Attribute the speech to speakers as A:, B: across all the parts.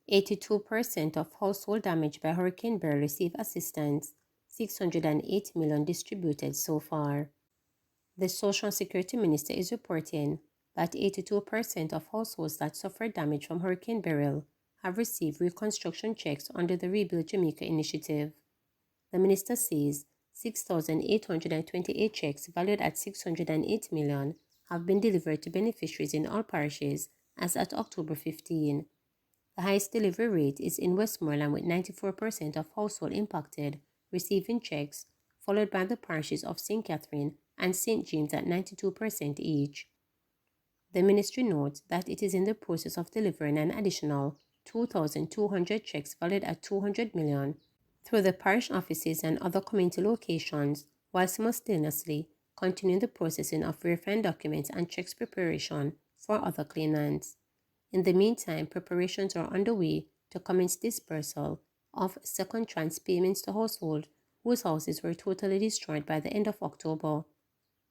A: 82% of household damage by Hurricane Beryl receive assistance, 608 million distributed so far. The Social Security Minister is reporting that 82% of households that suffered damage from Hurricane Beryl have received reconstruction checks under the Rebuild Jamaica initiative. The minister says 6,828 checks valued at 608 million have been delivered to beneficiaries in all parishes as at October 15. The highest delivery rate is in Westmoreland with 94% of households impacted receiving checks, followed by the parishes of St. Catherine and St. James at 92% each. The ministry notes that it is in the process of delivering an additional 2,200 checks valued at 200 million through the parish offices and other community locations, while simultaneously continuing the processing of verifying documents and checks preparation for other claimants. In the meantime, preparations are underway to commence dispersal of second tranche payments to households whose houses were totally destroyed by the end of October.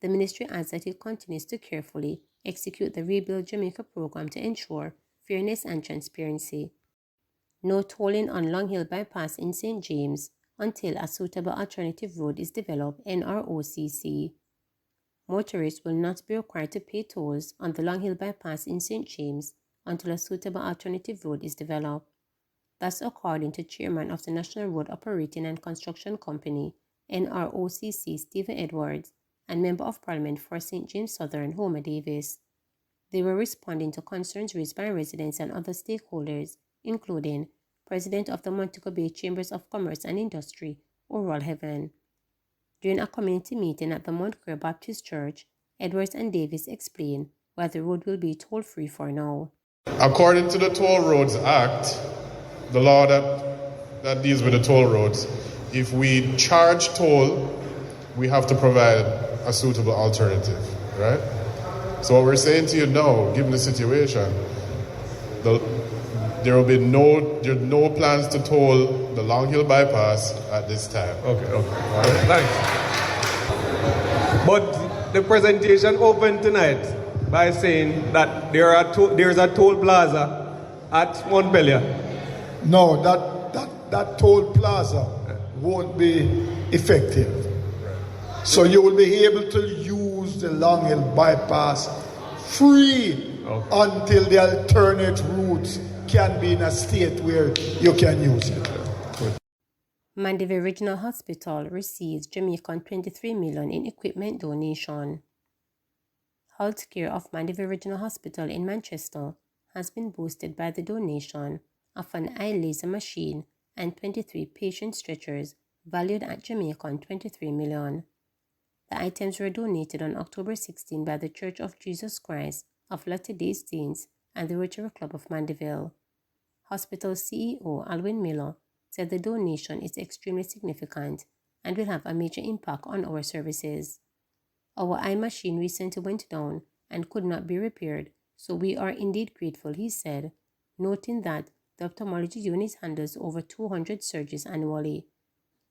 A: The ministry adds that it continues to carefully execute the Rebuild Jamaica program to ensure fairness and transparency. No tolling on Long Hill Bypass in St. James until a suitable alternative road is developed, NROCC. Motorists will not be required to pay tolls on the Long Hill Bypass in St. James until a suitable alternative road is developed. That's according to Chairman of the National Road Operating and Construction Company, NROCC, Stephen Edwards, and Member of Parliament for St. James Southern, Homer Davis. They were responding to concerns raised by residents and other stakeholders, including President of the Montego Bay Chambers of Commerce and Industry, Oral Heaven. During a community meeting at the Montclair Baptist Church, Edwards and Davis explained why the road will be toll-free for now.
B: According to the Toll Roads Act, the law that deals with the toll roads, if we charge toll, we have to provide a suitable alternative, right? So what we're saying to you now, given the situation, there will be no plans to toll the Long Hill Bypass at this time.
C: Okay. Right. Thanks. But the presentation opened tonight by saying that there's a toll plaza at Montpelier.
D: No, that toll plaza won't be effective. So you will be able to use the Long Hill Bypass free until the alternate routes can be in a state where you can use it.
A: Mandeville Regional Hospital receives Jamaican $23 million in equipment donation. Healthcare of Mandeville Regional Hospital in Manchester has been boosted by the donation of an eye laser machine and 23 patient stretchers valued at Jamaican $23 million. The items were donated on October 16 by the Church of Jesus Christ of Latter-day Saints and the Rotary Club of Mandeville. Hospital CEO Alwyn Miller said the donation is extremely significant and will have a major impact on our services. Our eye machine recently went down and could not be repaired, so we are indeed grateful, he said, noting that the ophthalmology unit handles over 200 surgeries annually.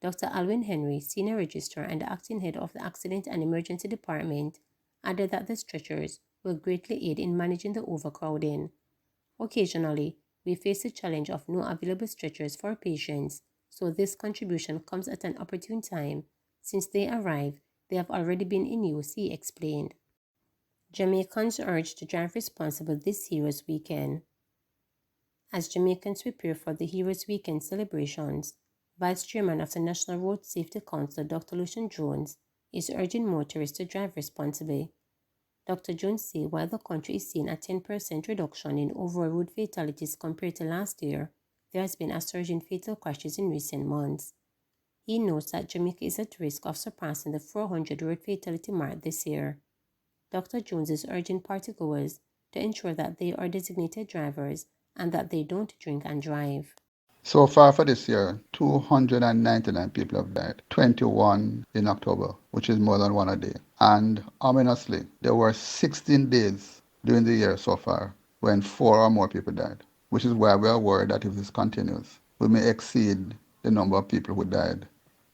A: Dr. Alwyn Henry, Senior Registrar and the Acting Head of the Accident and Emergency Department, added that the stretchers will greatly aid in managing the overcrowding. Occasionally, we face the challenge of no available stretchers for patients, so this contribution comes at an opportune time. Since they arrive, they have already been in use, he explained. Jamaicans urged to drive responsible this Heroes Weekend. As Jamaicans prepare for the Heroes Weekend celebrations, Vice Chairman of the National Road Safety Council, Dr. Lucian Jones, is urging motorists to drive responsibly. Dr. Jones said while the country is seeing a 10% reduction in overall road fatalities compared to last year, there has been a surge in fatal crashes in recent months. He notes that Jamaica is at risk of surpassing the 400 road fatality mark this year. Dr. Jones is urging partygoers to ensure that they are designated drivers and that they don't drink and drive.
E: So far for this year, 299 people have died, 21 in October, which is more than one a day. And ominously, there were 16 days during the year so far when 4 or more people died, which is why we are worried that if this continues, we may exceed the number of people who died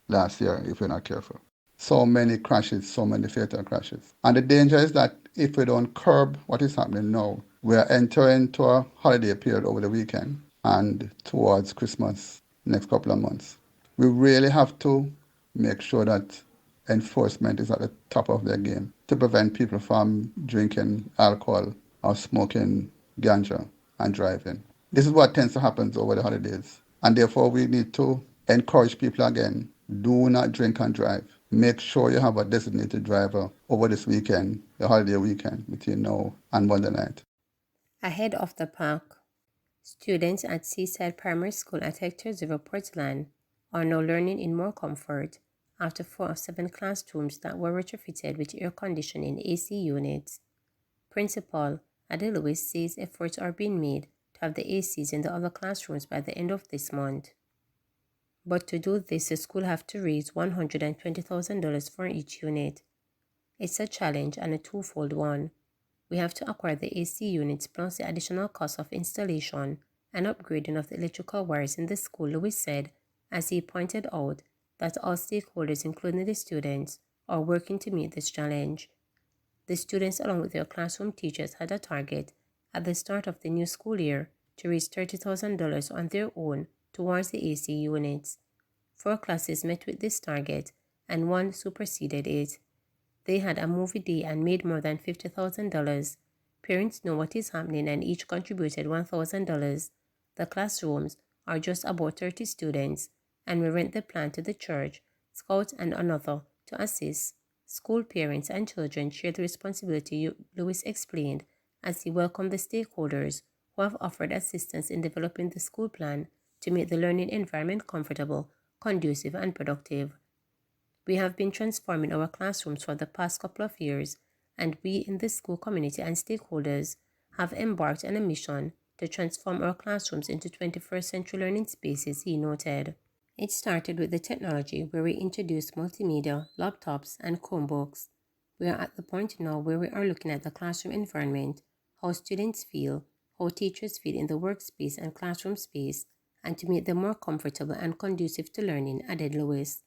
E: last year if we're not careful. So many crashes, so many fatal crashes. And the danger is that if we don't curb what is happening now, we are entering into a holiday period over the weekend and towards Christmas next couple of months. We really have to make sure that enforcement is at the top of their game to prevent people from drinking alcohol or smoking ganja and driving. This is what tends to happen over the holidays. And therefore, we need to encourage people again, do not drink and drive. Make sure you have a designated driver over this weekend, the holiday weekend, between now and Monday night.
A: Ahead of the park, students at Seaside Primary School at Hector Zero, Portland are now learning in more comfort after 4 of 7 classrooms that were retrofitted with air conditioning AC units. Principal Ade Lewis says efforts are being made to have the ACs in the other classrooms by the end of this month. But to do this, the school have to raise $120,000 for each unit. It's a challenge and a twofold one. We have to acquire the AC units plus the additional cost of installation and upgrading of the electrical wires in the school, Lewis said, as he pointed out that all stakeholders, including the students, are working to meet this challenge. The students, along with their classroom teachers, had a target at the start of the new school year to raise $30,000 on their own towards the AC units. 4 classes met with this target and 1 superseded it. They had a movie day and made more than $50,000. Parents know what is happening and each contributed $1,000. The classrooms are just about 30 students, and we rent the plant to the church, Scouts and another to assist. School parents and children share the responsibility, Lewis explained, as he welcomed the stakeholders who have offered assistance in developing the school plan to make the learning environment comfortable, conducive, and productive. We have been transforming our classrooms for the past couple of years, and we in the school community and stakeholders have embarked on a mission to transform our classrooms into 21st century learning spaces, he noted. It started with the technology where we introduced multimedia, laptops, and Chromebooks. We are at the point now where we are looking at the classroom environment, how students feel, how teachers feel in the workspace and classroom space, and to make them more comfortable and conducive to learning, added Lewis.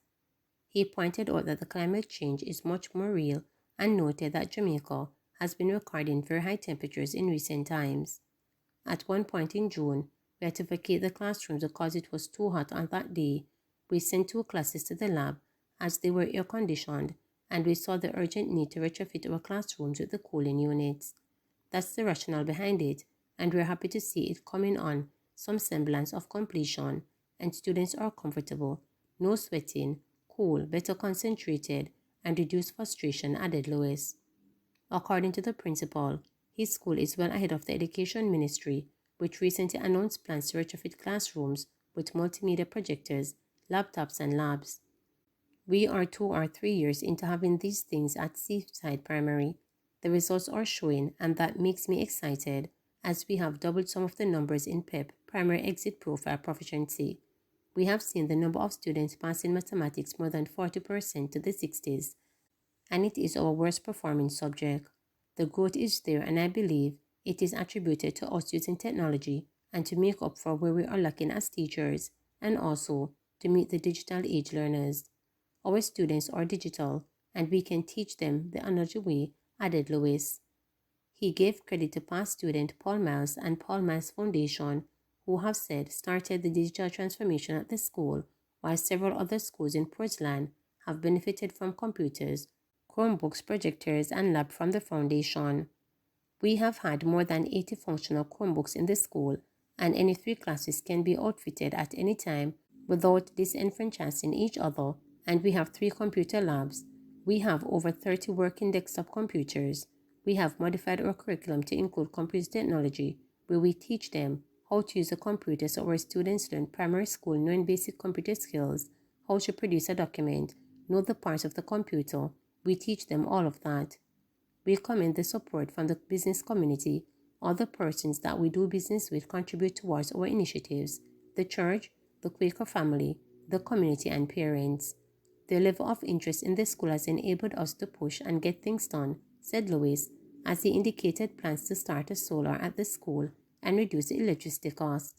A: He pointed out that the climate change is much more real and noted that Jamaica has been recording very high temperatures in recent times. At one point in June, we had to vacate the classrooms because it was too hot on that day. We sent 2 classes to the lab as they were air-conditioned, and we saw the urgent need to retrofit our classrooms with the cooling units. That's the rationale behind it, and we're happy to see it coming on some semblance of completion, and students are comfortable, no sweating, cool, better concentrated, and reduced frustration, added Lewis. According to the principal, his school is well ahead of the Education Ministry, which recently announced plans to retrofit classrooms with multimedia projectors, laptops, and labs. We are 2 or 3 years into having these things at Seaside Primary. The results are showing, and that makes me excited, as we have doubled some of the numbers in PEP, Primary Exit Profile Proficiency. We have seen the number of students passing mathematics more than 40% to the 60s, and it is our worst performing subject. The growth is there, and I believe it is attributed to us using technology and to make up for where we are lacking as teachers, and also to meet the digital age learners. Our students are digital, and we can teach them the analogy way, added Lewis. He gave credit to past student Paul Miles and Paul Miles Foundation, who have started the digital transformation at the school, while several other schools in Portland have benefited from computers, Chromebooks, projectors, and lab from the foundation. We have had more than 80 functional Chromebooks in the school, and any 3 classes can be outfitted at any time without disenfranchising each other, and we have 3 computer labs. We have over 30 working desktop computers. We have modified our curriculum to include computer technology, where we teach them how to use a computer so our students learn primary school knowing basic computer skills, how to produce a document, know the parts of the computer. We teach them all of that. We commend the support from the business community. All the persons that we do business with contribute towards our initiatives, the church, the Quaker family, the community, and parents. The level of interest in the school has enabled us to push and get things done, said Lewis, as he indicated plans to start a solar at the school and reduce the electricity cost.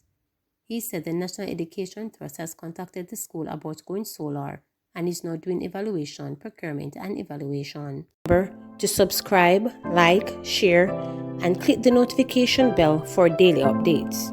A: He said the National Education Trust has contacted the school about going solar, and is now doing evaluation, procurement, and evaluation. Remember to subscribe, like, share, and click the notification bell for daily updates.